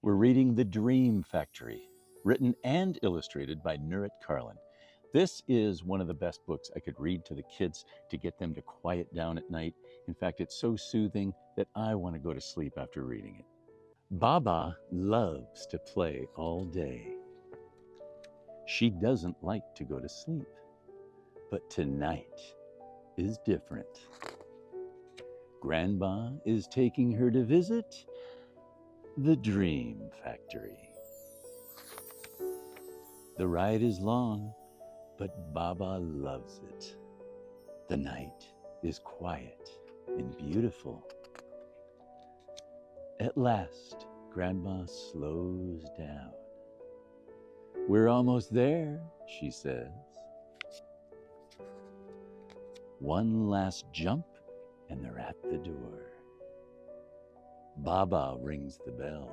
We're reading The Dream Factory, written and illustrated by Nurit Karlin. This is one of the best books I could read to the kids to get them to quiet down at night. In fact, it's so soothing that I want to go to sleep after reading it. Baba loves to play all day. She doesn't like to go to sleep, but tonight is different. Grandma is taking her to visit the Dream Factory. The ride is long, but Baba loves it. The night is quiet and beautiful. At last, Grandma slows down. "We're almost there," she says. One last jump and they're at the door. Baba rings the bell.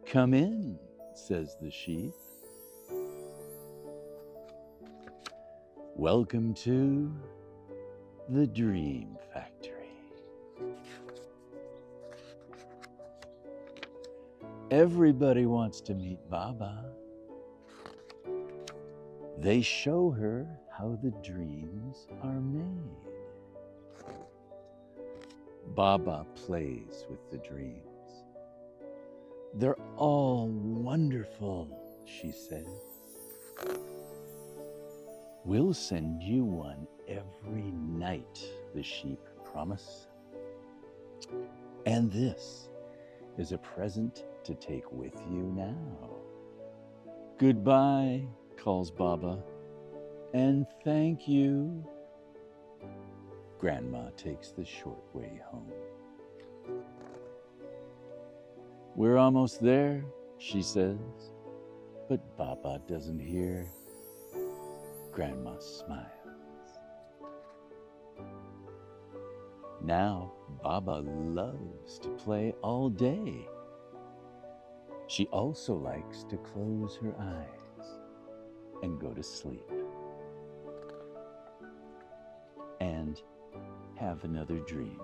"Come in," says the sheep. "Welcome to the Dream Factory." Everybody wants to meet Baba. They show her how the dreams are made. Baba plays with the dreams. "They're all wonderful," she says. "We'll send you one every night," the sheep promise. "And this is a present to take with you now." "Goodbye," calls Baba, "and thank you." Grandma takes the short way home. "We're almost there," she says, but Baba doesn't hear. Grandma smiles. Now Baba loves to play all day. She also likes to close her eyes and go to sleep and have another dream.